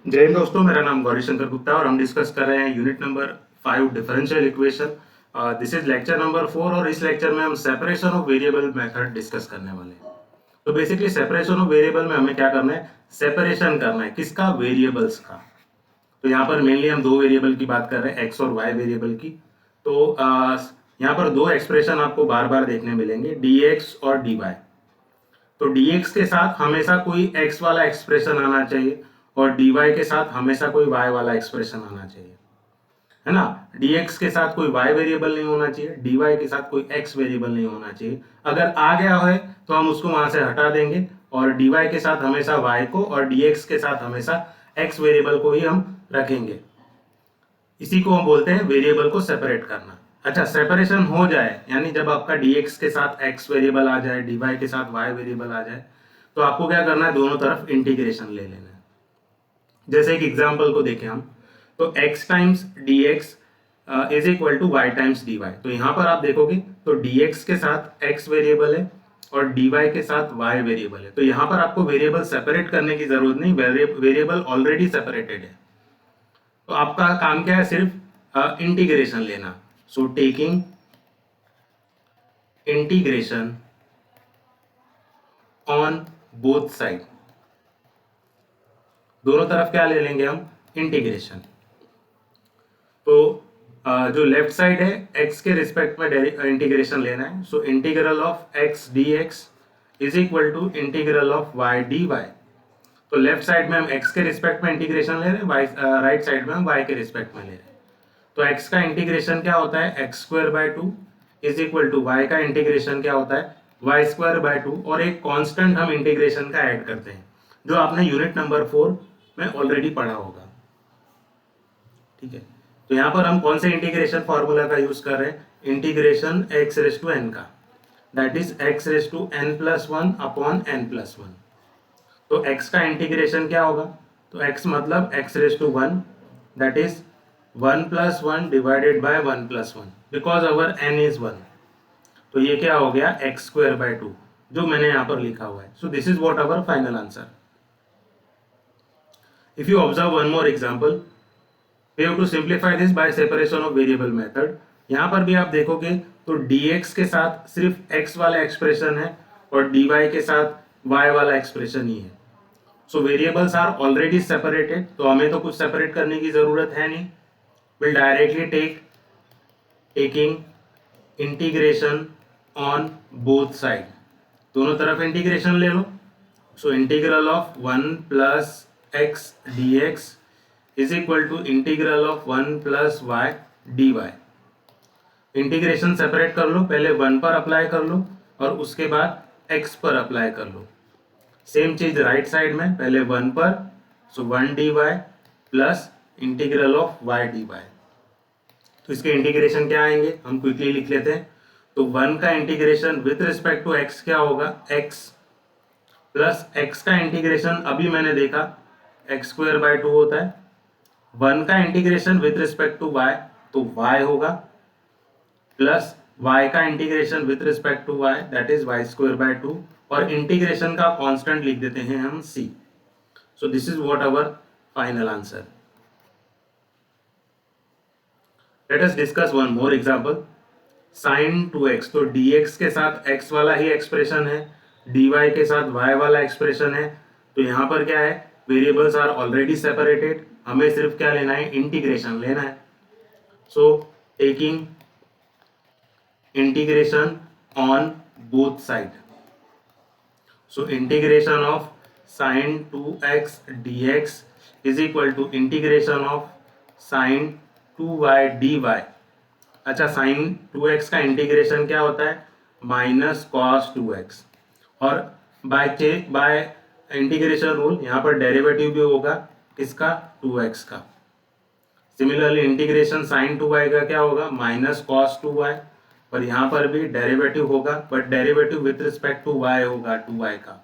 जय हिंद दोस्तों, मेरा नाम गौरी शंकर गुप्ता और हम डिस्कस कर रहे हैं unit number 5 differential equation. This is lecture number 4 और इस लेक्चर में हम separation of variable method discuss करने वाले हैं। तो बेसिकली सेपरेशन ऑफ वेरिएबल में हमें क्या करना है, सेपरेशन करना है किसका, वेरिएबल्स का। तो यहाँ पर मेनली हम दो वेरिएबल की बात कर रहे हैं, एक्स और वाई वेरिएबल की। तो यहाँ पर दो एक्सप्रेशन आपको बार बार देखने मिलेंगे, डी एक्स और डी वाई। तो dx के साथ हमेशा कोई x वाला एक्सप्रेशन आना चाहिए और dy के साथ हमेशा कोई y वाला एक्सप्रेशन आना चाहिए, है ना। dx के साथ कोई y वेरिएबल नहीं होना चाहिए, dy के साथ कोई x वेरिएबल नहीं होना चाहिए। अगर आ गया है तो हम उसको वहां से हटा देंगे और dy के साथ हमेशा y को और dx के साथ हमेशा x वेरिएबल को ही हम रखेंगे। इसी को हम बोलते हैं वेरिएबल को सेपरेट करना। अच्छा, सेपरेशन हो जाए यानी जब आपका dx के साथ x वेरिएबल आ जाए, dy के साथ y वेरिएबल आ जाए, तो आपको क्या करना है, दोनों तरफ इंटीग्रेशन ले लेना है। जैसे एक एग्जांपल को देखें हम, तो x times dx is equal to y times dy। तो यहाँ पर आप देखोगे तो dx के साथ x वेरिएबल है और dy के साथ y वेरिएबल है। तो यहाँ पर आपको वेरिएबल सेपरेट करने की जरूरत नहीं, वेरिएबल ऑलरेडी सेपरेटेड है। तो आपका काम क्या है, सिर्फ इंटीग्रेशन लेना। So taking integration on both side, दोनों तरफ क्या ले लेंगे हम, इंटीग्रेशन। तो जो लेफ्ट साइड है x के रिस्पेक्ट में इंटीग्रेशन लेना है। So integral of x dx is equal to integral of y dy। तो लेफ्ट साइड में हम x के रिस्पेक्ट में इंटीग्रेशन ले रहे हैं, राइट साइड में हम y के रिस्पेक्ट में ले रहे हैं। तो x का इंटीग्रेशन क्या होता है, x square by two is equal to y का इंटीग्रेशन क्या होता है, वाई स्क्वायर बाय टू, और एक कांस्टेंट हम इंटीग्रेशन का ऐड करते हैं जो आपने यूनिट नंबर 4 में ऑलरेडी पढ़ा होगा। ठीक है, तो यहाँ पर हम कौन से इंटीग्रेशन फॉर्मूला का यूज कर रहे हैं, integration x raise to n का, that is x raise to n plus one upon n plus one. तो x का इंटीग्रेशन क्या होगा, तो x मतलब x raise to one, that is one plus one divided by one plus one, because our n is one. तो ये क्या हो गया, एक्स स्क्वायर बाय टू, जो मैंने यहाँ पर लिखा हुआ है। सो this is what our final answer. If you observe one more example, we have to simplify this by separation of variable method। यहाँ पर भी आप देखोगे तो dx के साथ सिर्फ x वाला एक्सप्रेशन है और dy के साथ y वाला एक्सप्रेशन ही है। So variables are already separated, तो हमें तो कुछ सेपरेट करने की जरूरत है नहीं। Will directly taking integration on both side, दोनों तरफ इंटीग्रेशन ले लो। So integral of one plus x d x is equal to integral of one plus y d y. Integration separate कर लो, पहले वन पर अप्लाई कर लो और उसके बाद एक्स पर अप्लाई कर लो। सेम चीज राइट साइड में, पहले वन पर, so one d y plus integral of y d y. तो इसके इंटीग्रेशन क्या आएंगे, हम क्विकली लिख लेते हैं। तो वन का integration with respect to x क्या होगा, एक्स प्लस एक्स का इंटीग्रेशन अभी मैंने देखा एक्स स्क्वायर बाय टू होता है। वन का integration with respect to y तो y होगा, प्लस y का integration with respect to y that is y square by two, और इंटीग्रेशन का कांस्टेंट लिख देते हैं हम c। So this is what our final answer. Let us discuss one more example, sin 2x। तो dx के साथ x वाला ही एक्सप्रेशन है, dy के साथ y वाला एक्सप्रेशन है। तो यहाँ पर क्या है, वेरिएबल्स आर ऑलरेडी सेपरेटेड, हमें सिर्फ क्या लेना है, इंटीग्रेशन लेना है। So taking integration on both side, so integration of sin 2x dx is equal to integration of sin 2y dy। अच्छा, sin 2x का इंटीग्रेशन क्या होता है, माइनस कॉस 2x, और बाय इंटीग्रेशन रूल यहाँ पर डेरिवेटिव भी होगा किसका, 2x का। सिमिलरली इंटीग्रेशन sin 2y का क्या होगा, माइनस कॉस 2y, और यहाँ पर भी डेरिवेटिव होगा but derivative with respect to y होगा 2y का,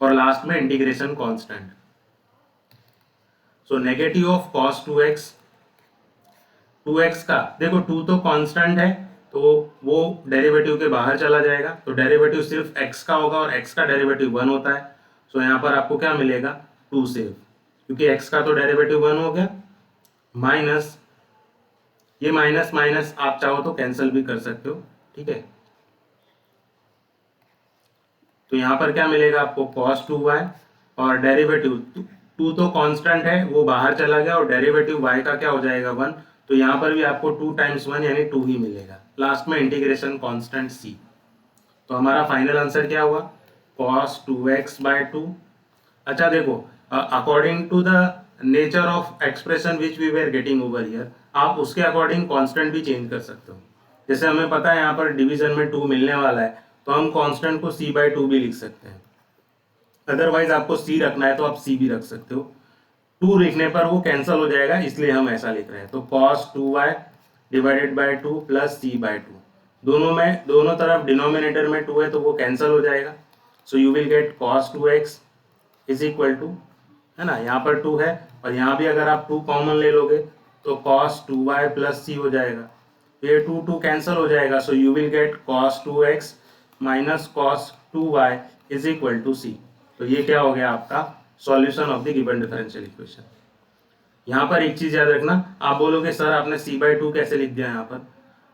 और लास्ट में integration constant. So negative of cos 2x, 2x का देखो 2 तो कांस्टेंट है तो वो डेरिवेटिव के बाहर चला जाएगा, तो डेरिवेटिव सिर्फ x का होगा और x का डेरिवेटिव 1 होता है। सो यहाँ पर आपको क्या मिलेगा, 2 सेव। क्योंकि x का तो डेरिवेटिव 1 हो गया, माइनस ये माइनस माइनस आप चाहो तो कैंसिल भी कर सकते हो, ठीक है। तो यहाँ पर क्या मिलेगा आपको, cos 2y और डेरिवेटिव 2 तो कांस्टेंट है वो बाहर चला गया, और डेरिवेटिव y का क्या हो जाएगा 1, तो यहाँ पर भी आपको 2 टाइम्स 1 यानी 2 ही मिलेगा, लास्ट में इंटीग्रेशन कांस्टेंट c। तो हमारा फाइनल आंसर क्या हुआ, cos 2x/2। अच्छा देखो, according to the nature of expression which we were getting over here, आप उसके अकॉर्डिंग कांस्टेंट भी चेंज कर सकते हो। जैसे हमें पता है यहाँ पर डिवीजन में 2 मिलने वाला है, तो हम कांस्टेंट को c/2 भी लिख सकते हैं। अदरवाइज आपको c रखना है तो आप c भी रख सकते हो, 2 लिखने पर वो कैंसिल हो जाएगा, इसलिए हम ऐसा लिख रहे हैं। तो cos 2y divided by 2 plus c/2, दोनों तरफ डिनोमिनेटर में 2 है तो वो कैंसिल हो जाएगा। So you will get cos 2x is equal to, है ना, यहाँ पर 2 है और यहाँ भी अगर आप 2 कॉमन ले लोगे तो cos 2y प्लस c हो जाएगा, ये 2 कैंसिल हो जाएगा। So you will get cos 2x minus cos 2y is equal to c। तो ये क्या हो गया आपका solution of the given differential equation. यहाँ पर एक चीज याद रखना, आप बोलोगे सर आपने c/2 कैसे लिख दिया, यहाँ पर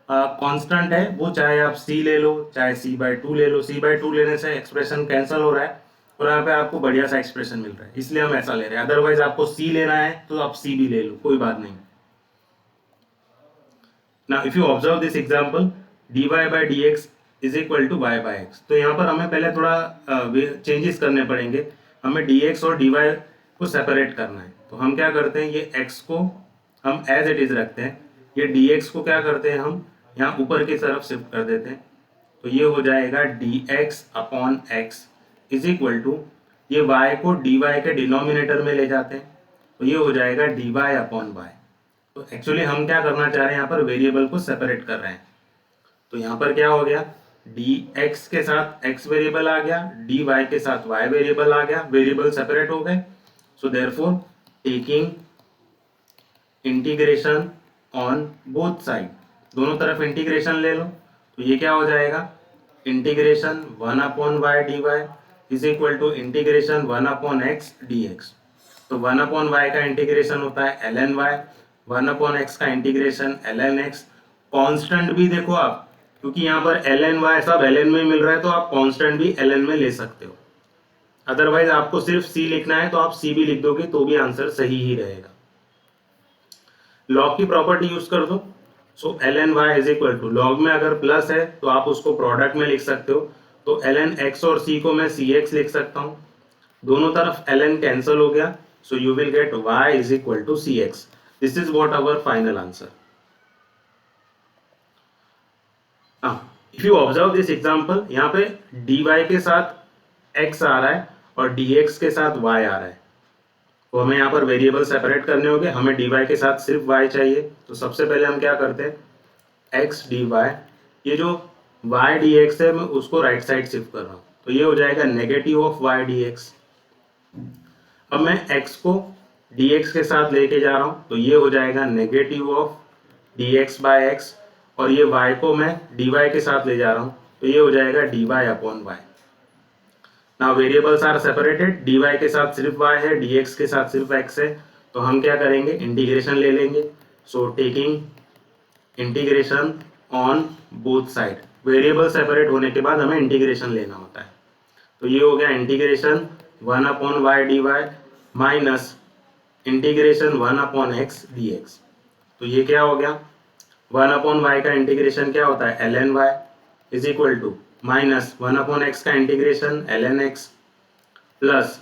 कांस्टेंट है वो, चाहे आप c ले लो चाहे c/2 ले लो, c/2 लेने से एक्सप्रेशन कैंसिल हो रहा है और यहाँ पे आपको बढ़िया सा एक्सप्रेशन मिल रहा है, इसलिए हम ऐसा ले रहे हैं। अदरवाइज आपको c लेना है तो आप c भी ले लो, कोई बात नहीं। Now if you observe this example, dy/dx is equal to y/x, तो यहाँ पर हमें पहले थोड़ा चेंजेस करने पड़ेंगे, हमें dx और dy को सेपरेट करना है। तो हम क्या करते हैं, ये x को हम एज इट इज रखते हैं, ये dx को क्या करते हैं हम यहाँ ऊपर की तरफ शिफ्ट कर देते हैं, तो ये हो जाएगा dx/x इज इक्वल टू, ये y को dy के डिनोमिनेटर में ले जाते हैं तो ये हो जाएगा dy/y। तो एक्चुअली हम क्या करना चाह रहे हैं, यहाँ पर वेरिएबल को सेपरेट कर रहे हैं। तो यहाँ पर क्या हो गया, dx के साथ x वेरिएबल आ गया, dy के साथ y वेरिएबल आ गया, वेरिएबल सेपरेट हो गए। So therefore taking integration on both side, दोनों तरफ इंटीग्रेशन ले लो, तो ये क्या हो जाएगा, integration 1/y dy is equal to integration 1/x dx। तो 1/y का इंटीग्रेशन होता है ln y, 1/x का इंटीग्रेशन ln x। कांस्टेंट भी देखो आप, क्योंकि यहाँ पर ln y सब ln में मिल रहा है तो आप कांस्टेंट भी ln में ले सकते हो। अदरवाइज आपको सिर्फ c लिखना है तो आप c भी लिख दोगे तो भी आंसर सही ही रहेगा। लॉग की प्रॉपर्टी यूज कर दो, so ln y is equal to, log में अगर प्लस है तो आप उसको प्रोडक्ट में लिख सकते हो, तो ln x और c को मैं cx लिख सकता हूँ, दोनों तरफ ln कैंसिल हो गया, so you will get y is equal to cx। This is what our final answer. If you observe this example, यहाँ पे dy के साथ x आ रहा है और dx के साथ y आ रहा है, तो हमें यहाँ पर वेरिएबल सेपरेट करने होंगे, हमें dy के साथ सिर्फ y चाहिए। तो सबसे पहले हम क्या करते हैं, x dy, ये जो y dx है मैं उसको राइट साइड शिफ्ट कर रहा हूँ, तो ये हो जाएगा नेगेटिव ऑफ y dx। अब मैं x को dx के साथ लेके जा रहा हूँ, तो ये हो जाएगा नेगेटिव ऑफ dx/x, और ये y को मैं dy के साथ ले जा रहा हूँ, तो ये हो जाएगा dy/y। Now variables are separated, dy के साथ सिर्फ y है, dx के साथ सिर्फ x है, तो हम क्या करेंगे, इंटीग्रेशन ले लेंगे। सो taking integration on both side, variable separate होने के बाद हमें इंटीग्रेशन लेना होता है, तो ये हो गया integration 1/y dy minus integration 1/x dx। तो ये क्या हो गया, 1/y का इंटीग्रेशन क्या होता है ln y is equal to minus 1/x का integration ln x plus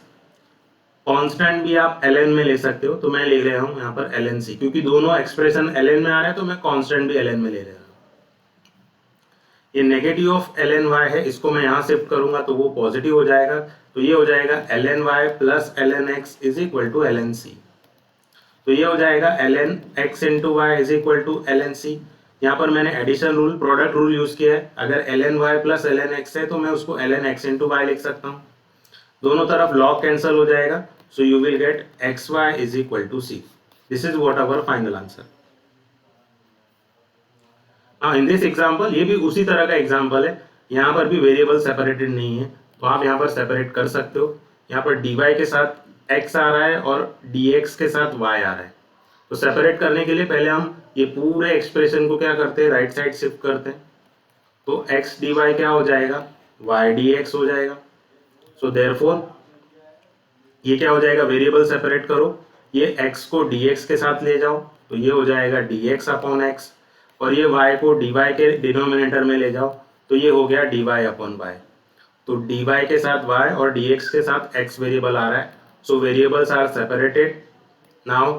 constant भी आप ln में ले सकते हो, तो मैं ले रहा हूँ यहाँ पर ln c, क्योंकि दोनों एक्सप्रेशन ln में आ रहे हैं तो मैं कांस्टेंट भी ln में ले रहा हूँ। ये नेगेटिव ऑफ ln y है, इसको मैं यहाँ शिफ्ट करूंगा तो वो पॉजिटिव हो जाएगा, तो ये हो जाएगा ln y plus ln x is equal to ln c। तो ये हो जाएगा ln x into y is equal to ln c। यहाँ पर मैंने addition rule, product rule use किया है, अगर ln y plus ln x है तो मैं उसको ln x इंटू वाई लिख सकता हूँ, दोनों तरफ लॉग कैंसिल हो जाएगा, so you will get xy is equal to c। This is what our final answer. हाँ, इन दिस एग्जाम्पल, ये भी उसी तरह का एग्जाम्पल है, यहाँ पर भी वेरिएबल सेपरेटेड नहीं है, तो आप यहाँ पर सेपरेट कर सकते हो। यहाँ पर dy के साथ x आ रहा है और dx के साथ y आ रहा है। तो सेपरेट करने के लिए पहले हम ये पूरे एक्सप्रेशन को क्या करते हैं, राइट साइड शिफ्ट करते हैं। तो x dy क्या हो जाएगा, y dx हो जाएगा। सो देयरफॉर ये क्या हो जाएगा, वेरिएबल सेपरेट करो, ये x को dx के साथ ले जाओ तो ये हो जाएगा dx अपॉन x, और ये y को dy के डिनोमिनेटर में ले जाओ तो ये हो गया dy अपॉन y। तो dy के साथ y और dx के साथ x वेरिएबल आ रहा है। So variables are separated. Now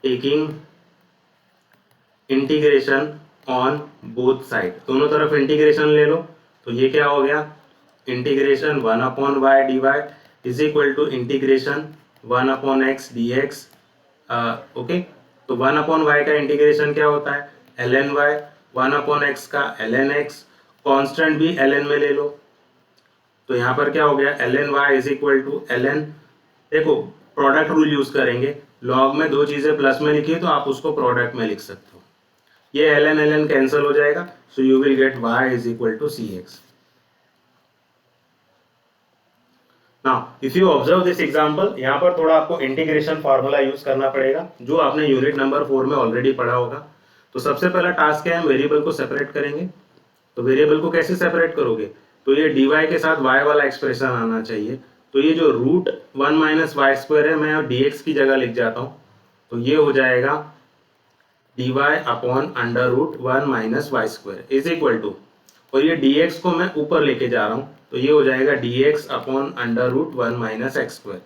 taking integration on both side, दोनों तरफ इंटीग्रेशन ले लो तो ये क्या हो गया, integration 1 upon y d y is equal to integration 1 upon x d x. Okay, तो 1 अपॉन वाई का इंटीग्रेशन क्या होता है, l n y, 1 upon x का एल एन एक्स, कॉन्स्टेंट भी एल एन में ले लो तो यहाँ पर क्या हो गया, l n y is equal to l n. देखो प्रोडक्ट रूल यूज करेंगे, लॉग में दो चीजें प्लस में लिखी है तो आप उसको प्रोडक्ट में लिख सकते हो। ये एल एन कैंसिल हो जाएगा, so you will get y is equal to c x. Now if you observe this example, यहाँ पर थोड़ा आपको इंटीग्रेशन फार्मूला यूज करना पड़ेगा जो आपने यूनिट नंबर 4 में ऑलरेडी पढ़ा होगा। तो सबसे पहला टास्क है, हम वेरिएबल को सेपरेट करेंगे। तो वेरिएबल को कैसे सेपरेट करोगे, तो ये dy के साथ y वाला एक्सप्रेशन आना चाहिए। तो ये जो रूट 1 माइनस वाई स्क्वायर है, मैं dx की जगह लिख जाता हूँ तो ये हो जाएगा dy upon under root 1 minus y square is equal to, और ये dx को मैं ऊपर लेके जा रहा हूँ तो ये हो जाएगा dx upon under root 1 minus x square.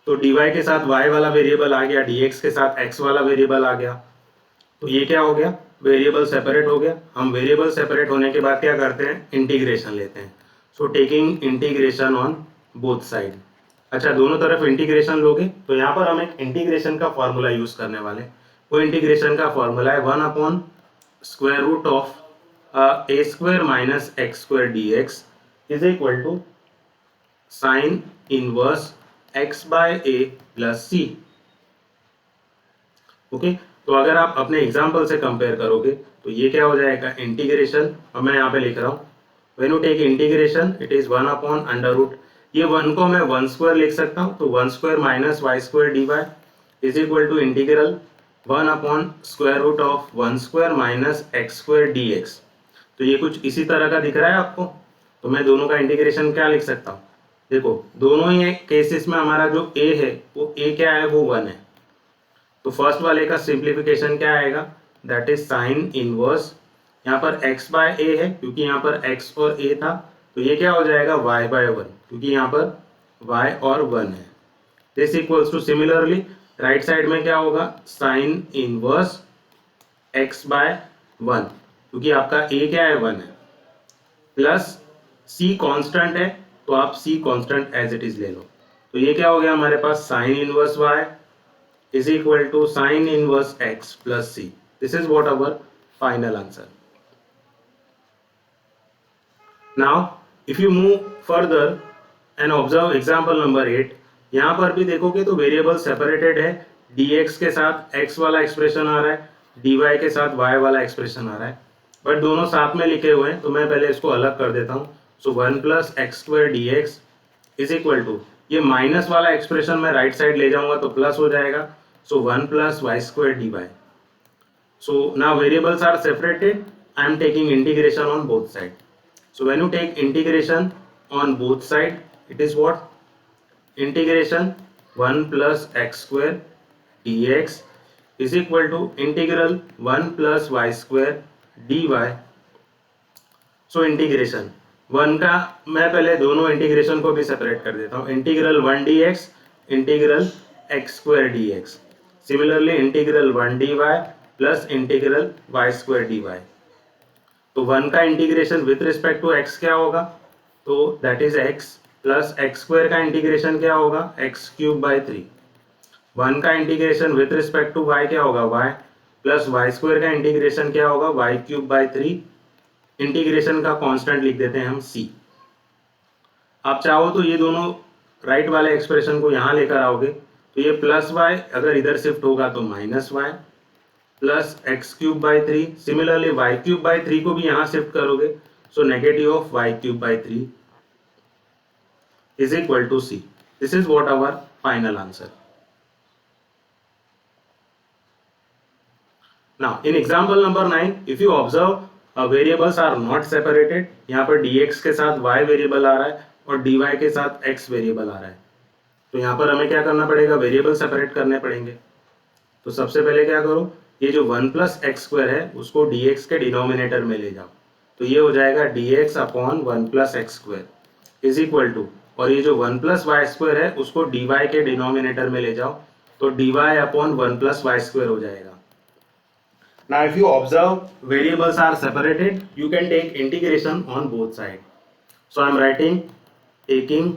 तो dy के साथ y वाला वेरिएबल आ गया, dx के साथ x वाला वेरिएबल आ गया, तो ये क्या हो गया, वेरिएबल सेपरेट हो गया। हम वेरिएबल सेपरेट होने के बाद क्या करते हैं, इंटीग्रेशन लेते हैं। सो taking integration on both side. अच्छा, दोनों तरफ इंटीग्रेशन लोगे तो यहाँ पर हम एक इंटीग्रेशन का फॉर्मूला यूज करने वाले। वो इंटीग्रेशन का फॉर्मूला है 1 upon square root of a square minus x square d x is equal to sine inverse x by a plus c. Okay, तो अगर आप अपने एग्जाम्पल से कंपेयर करोगे तो ये क्या हो जाएगा, इंटीग्रेशन, और मैं यहाँ पे लिख रहा हूँ when you take integration it is 1 upon under root, ये 1 को मैं 1 स्क्वायर लिख सकता हूँ तो 1 square minus y square d y is equal to integral 1 upon square root of 1 square minus x square d x. तो ये कुछ इसी तरह का दिख रहा है आपको, तो मैं दोनों का इंटीग्रेशन क्या लिख सकता हूँ, देखो दोनों ही केसेस में हमारा जो a है वो a क्या है, वो 1 है। तो फर्स्ट वाले का सिंप्लीफिकेशन क्या आएगा, दैट इज साइन इनवर्स, यहाँ पर x बाय ए है क्योंकि यहाँ पर x और a था, तो ये क्या हो जाएगा y बाय 1 क्योंकि यहाँ पर y और 1 है। This equals two similarly right side में क्या होगा, साइन इनवर्स x बाय 1 क्योंकि आपका a क्या है, 1 है, प्लस c कांस्टेंट है तो आप c constant as it is ले लो। तो ये क्या हो गया हमारे पास, sine inverse y is equal to sin inverse x plus c. This is what our final answer. Now if you move further and observe example number 8, यहाँ पर भी देखोगे तो वेरिएबल सेपरेटेड है, dx के साथ x वाला एक्सप्रेशन आ रहा है, dy के साथ y वाला एक्सप्रेशन आ रहा है, बट दोनों साथ में लिखे हुए हैं तो मैं पहले इसको अलग कर देता हूँ। So 1 plus x square d x is equal to, ये माइनस वाला एक्सप्रेशन मैं राइट साइड ले जाऊंगा तो प्लस हो जाएगा, so 1 plus y square dy. So now variables are separated, I am taking integration on both sides. So when you take integration on both sides, it is what, integration 1 plus x square dx is equal to integral 1 plus y square dy. So integration 1 का मैं पहले दोनों integration को भी separate कर देता हूँ, integral 1 dx integral x square dx, similarly integral 1 dy plus integral y square dy। तो 1 का integration with respect to x क्या होगा, तो that is x plus x square का इंटीग्रेशन क्या होगा, x क्यूब बाई 3। 1 का integration with respect to y क्या होगा, y प्लस वाई स्क्वायर का इंटीग्रेशन क्या होगा, y क्यूब बाई 3। इंटीग्रेशन का कांस्टेंट लिख देते हैं हम c। आप चाहो तो ये दोनों राइट वाले एक्सप्रेशन को यहाँ लेकर आओगे तो ये प्लस वाई अगर इधर शिफ्ट होगा तो minus y plus x cube by 3, similarly y cube by 3 को भी यहाँ शिफ्ट करोगे so negative of y cube by 3 is equal to c. This is what our final answer. Now in example number 9, if you observe variables are not separated, यहाँ पर dx के साथ y variable आ रहा है और dy के साथ x वेरिएबल आ रहा है, तो यहाँ पर हमें क्या करना पड़ेगा, वेरिएबल सेपरेट करने पड़ेंगे। तो सबसे पहले क्या करो, ये जो 1 प्लस एक्स स्क्वायर है उसको dx के डिनोमिनेटर में ले जाओ, तो ये हो जाएगा dx upon 1 plus x square is equal to, और ये जो 1 प्लस वाई स्क्वायर है उसको dy के डिनोमिनेटर में ले जाओ, तो dy upon 1 plus y square हो जाएगा। Now if you observe variables are separated, you can take integration on both sides. So I am writing taking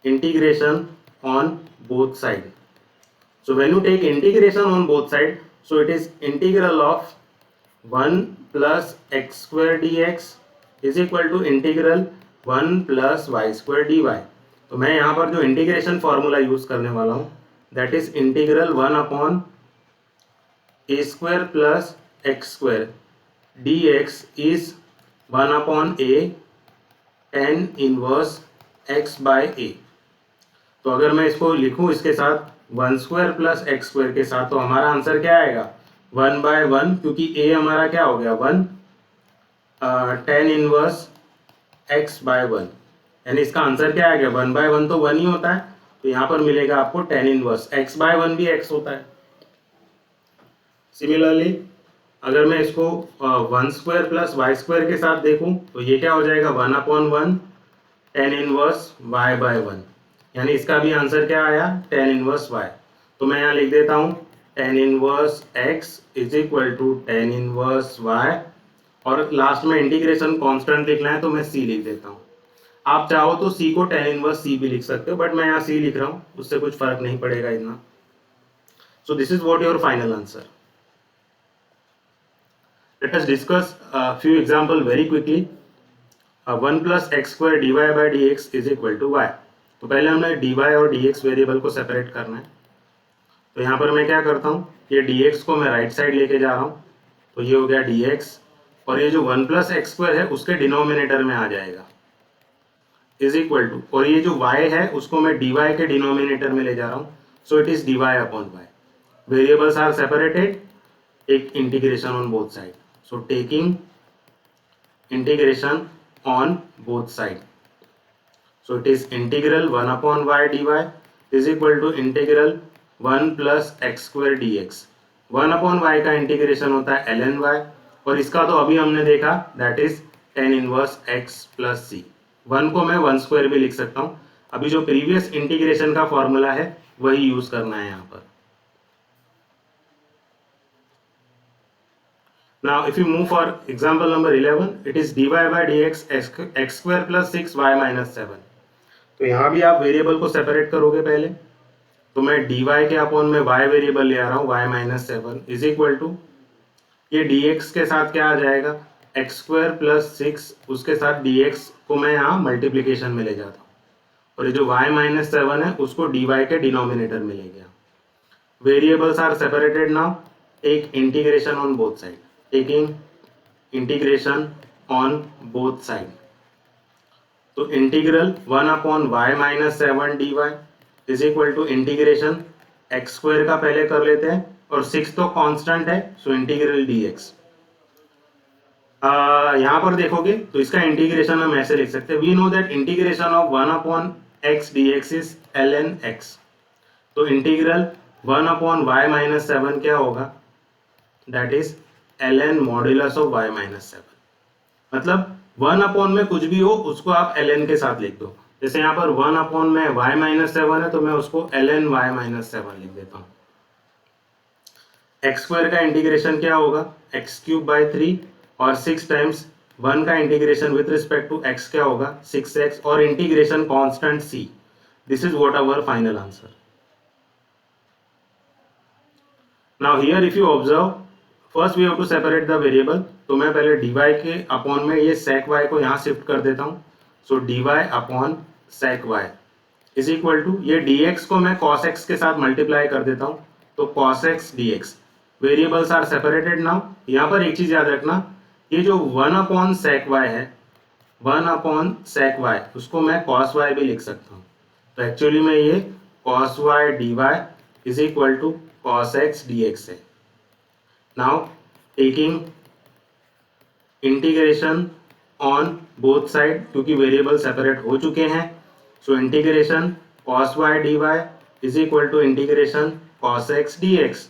integration on both sides. So when you take integration on both sides, so it is integral of 1 plus x square dx is equal to integral 1 plus y square dy. तो मैं यहाँ पर जो integration formula use करने वाला हूँ, that is integral 1 upon a square plus x square dx is 1 upon a tan inverse x by a। तो अगर मैं इसको लिखूं इसके साथ 1 स्क्वायर प्लस एक्स स्क्वायर के साथ, तो हमारा आंसर क्या आएगा, 1 बाय 1, क्योंकि a हमारा क्या हो गया 1 tan इनवर्स x बाय 1, यानी इसका आंसर क्या आएगा, 1 बाय 1 तो 1 ही होता है, तो यहाँ पर मिलेगा आपको tan इनवर्स x बाय 1 भी x होता है। सिमिलरली अगर मैं इसको 1 स्क्वायर प्लस वाई स्क्वायर के साथ देखूं, तो ये क्या हो जाएगा 1 upon 1 tan inverse y by 1, यानी इसका भी आंसर क्या आया tan इनवर्स y। तो मैं यहाँ लिख देता हूँ tan inverse x is equal to tan inverse y, और लास्ट में इंटीग्रेशन कांस्टेंट लिखना है तो मैं c लिख देता हूँ। आप चाहो तो c को tan इनवर्स c भी लिख सकते हो, बट मैं यहाँ c लिख रहा हूँ, उससे कुछ फर्क नहीं पड़ेगा इतना। सो this is what your final answer. Let us discuss a few example very quickly. 1 plus x square dy by dx is equal to y. तो पहले हमने dy और dx वेरिएबल को सेपरेट करना है, तो यहाँ पर मैं क्या करता हूँ, ये dx को मैं राइट साइड लेके जा रहा हूँ, तो ये हो गया dx, और ये जो 1 प्लस एक्स स्क्वायर है उसके डिनोमिनेटर में आ जाएगा, इज इक्वल टू, और ये जो y है उसको मैं dy के डिनोमिनेटर में ले जा रहा हूँ, so it is dy upon y। Variables are separated, एक integration on both side. So taking integration on both side, so it is integral 1 upon y dy is equal to integral 1 plus x square dx। 1 upon y का integration होता है ln y, और इसका तो अभी हमने देखा that is tan inverse x plus c। 1 को मैं 1 स्क्वायर भी लिख सकता हूँ, अभी जो प्रीवियस इंटीग्रेशन का फॉर्मूला है वही यूज करना है यहाँ पर। Now if you move for example number 11, it is dy by dx x square plus 6y minus 7। तो यहाँ भी आप वेरिएबल को सेपरेट करोगे पहले, तो मैं dy के अपॉन में y वेरिएबल ले आ रहा हूँ y minus 7 is equal to, ये dx के साथ क्या आ जाएगा x स्क्वायर प्लस 6, उसके साथ dx को मैं यहाँ मल्टीप्लीकेशन में ले जाता हूँ, और ये जो y माइनस 7 है उसको dy के डिनोमिनेटर में ले गया। Variables are separated now, take integration on both side. Taking integration on both side, तो integral 1 upon y minus 7 dy is equal to integration x square का पहले कर लेते हैं, और 6 तो कांस्टेंट है, सो इंटीग्रल dx। यहाँ पर देखोगे तो इसका इंटीग्रेशन हम ऐसे लिख सकते हैं, we know that integration of 1 upon x dx is ln x। तो इंटीग्रल 1 अपॉन y माइनस 7 क्या होगा, that is ln modulus of y minus 7। मतलब 1 अपॉन में कुछ भी हो उसको आप ln के साथ लिख दो, जैसे यहाँ पर 1 अपॉन में y माइनस 7 है तो मैं उसको ln y माइनस 7 लिख देता हूँ। एक्स स्क्वायर का इंटीग्रेशन क्या होगा, एक्स क्यूब बाई 3, और 6 टाइम्स 1 का integration with respect to x क्या होगा 6x, और integration constant c। This is what our final answer. Now here if you observe, first we have to separate the variable, तो मैं पहले dy के upon में ये sec y को यहाँ शिफ्ट कर देता हूँ, so dy upon sec y is equal to, ये dx को मैं cos x के साथ मल्टीप्लाई कर देता हूँ, तो cos x dx। Variables are separated now. यहाँ पर एक चीज याद रखना, ये जो 1 अपॉन sec y है, 1 अपॉन sec y उसको मैं cos y भी लिख सकता हूँ, तो एक्चुअली में ये cos y dy is equal to cos x dx है. Now taking integration on both side, क्योंकि वेरिएबल सेपरेट हो चुके हैं, so integration cos y dy is equal to integration cos x dx.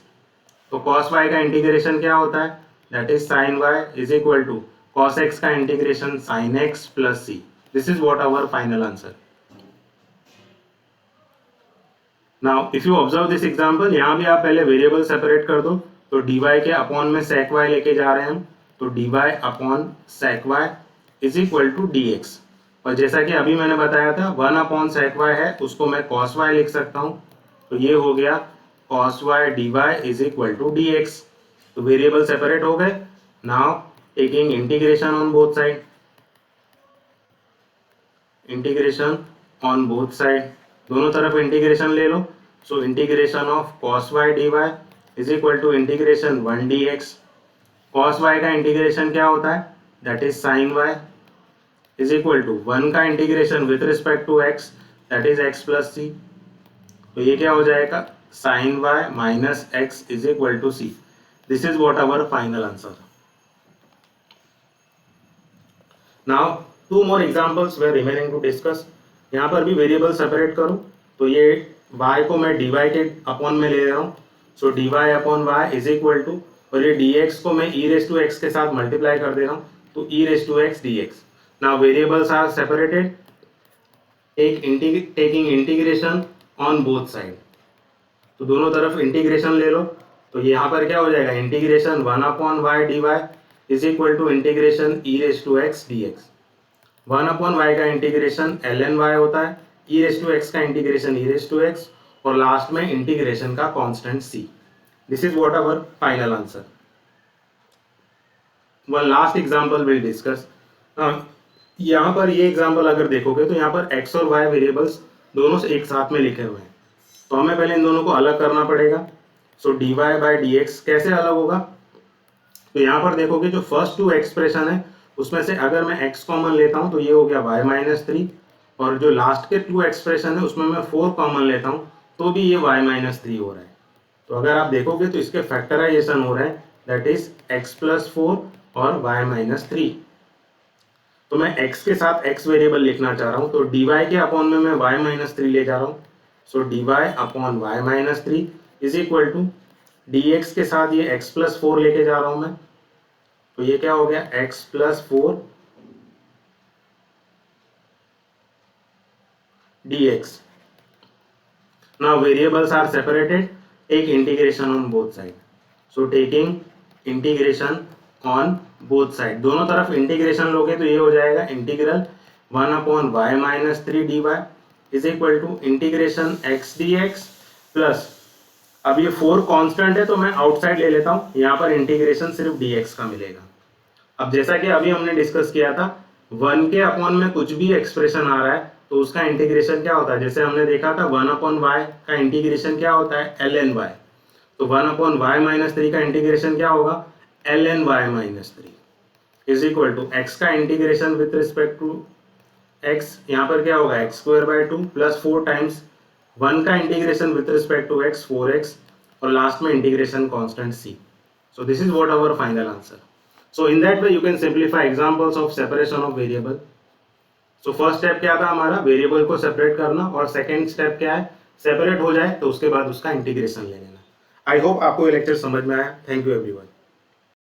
तो cos y का integration क्या होता है, that is sin y is equal to cos x का integration sin x plus c. This is what our final answer. Now if you observe this example, यहाँ भी आप पहले वेरिएबल सेपरेट कर दो, तो dy के अपॉन में sec y लेके जा रहे हैं हम, तो dy upon sec y is equal to dx. और जैसा कि अभी मैंने बताया था 1 अपॉन sec y है, उसको मैं cos y लिख सकता हूँ, तो ये हो गया cos y dy is equal to dx. तो वेरिएबल सेपरेट हो गए. Now taking integration on both side, integration on both side, दोनों तरफ इंटीग्रेशन ले लो. So integration of cos y dy is equal to integration 1 dx. cos y का integration क्या होता है, that is sin y is equal to 1 का integration with respect to x, that is x plus c. तो ये क्या हो जाएगा, sin y minus x is equal to c. This is what our final answer. Now two more examples way remaining to discuss. यहाँ पर भी variable separate करो, तो ये y को मैं dy के अपॉन में ले रहा हूँ, so dy upon y is equal to, और ये dx को मैं e रेस टू x के साथ मल्टीप्लाई कर दे रहा हूँ, तो e raise to x dx. Now variables are separated, taking integration on both side, तो दोनों तरफ इंटीग्रेशन ले लो. तो यहाँ पर क्या हो जाएगा, integration 1 upon y dy is equal to integration e raise to x dx. 1 upon y का इंटीग्रेशन ln y होता है, e रेस टू x का integration e raise to x, और लास्ट में इंटीग्रेशन का constant c. This is what our final answer. One last example will discuss. यहाँ पर ये एग्जांपल अगर देखोगे तो यहाँ पर x और y वेरिएबल्स दोनों से एक साथ में लिखे हुए हैं, तो हमें पहले इन दोनों को अलग करना पड़ेगा. सो dy बाई dx कैसे अलग होगा, तो यहाँ पर देखोगे जो फर्स्ट टू एक्सप्रेशन है उसमें से अगर मैं x कॉमन लेता हूँ तो ये हो गया y माइनस 3, और जो लास्ट के टू एक्सप्रेशन है उसमें मैं 4 कॉमन लेता हूँ तो भी ये y माइनस 3 हो रहा है. तो अगर आप देखोगे तो इसके फैक्टराइजेशन हो रहे हैं, दैट इज x प्लस 4 और y माइनस 3. तो मैं x के साथ x वेरिएबल लिखना चाह रहा हूँ, तो dy के अपॉन में मैं y माइनस 3 ले जा रहा हूँ. So dy upon y minus 3 is equal to dx के साथ ये x प्लस 4 लेके जा रहा हूँ मैं, तो ये क्या हो गया, x plus 4 dx. Now variables are separated, take integration on both side. So taking integration on both side, दोनों तरफ इंटीग्रेशन लोगे तो ये हो जाएगा integral 1 upon y minus 3 dy is equal to integration x dx plus, अब ये 4 constant है तो मैं आउटसाइड ले लेता हूँ, यहाँ पर इंटीग्रेशन सिर्फ dx का मिलेगा. अब जैसा कि अभी हमने डिस्कस किया था, 1 के अपॉन में कुछ भी एक्सप्रेशन आ रहा है तो उसका इंटीग्रेशन क्या होता है, जैसे हमने देखा था 1 अपॉन y का इंटीग्रेशन क्या होता है, ln y. तो 1 अपॉन y माइनस 3 का इंटीग्रेशन क्या होगा, ln y minus 3 is equal to x का integration with respect to x, यहाँ पर क्या होगा x square by 2 plus 4 times 1 का integration with respect to x 4x, और लास्ट में integration constant c. So this is what our final answer. So in that way you can simplify examples of separation of variable. So first step क्या था हमारा, variable को separate करना, और second step क्या है, सेपरेट हो जाए तो उसके बाद उसका इंटीग्रेशन ले लेना. आई होप आपको ये लेक्चर समझ में आया. Thank you everyone.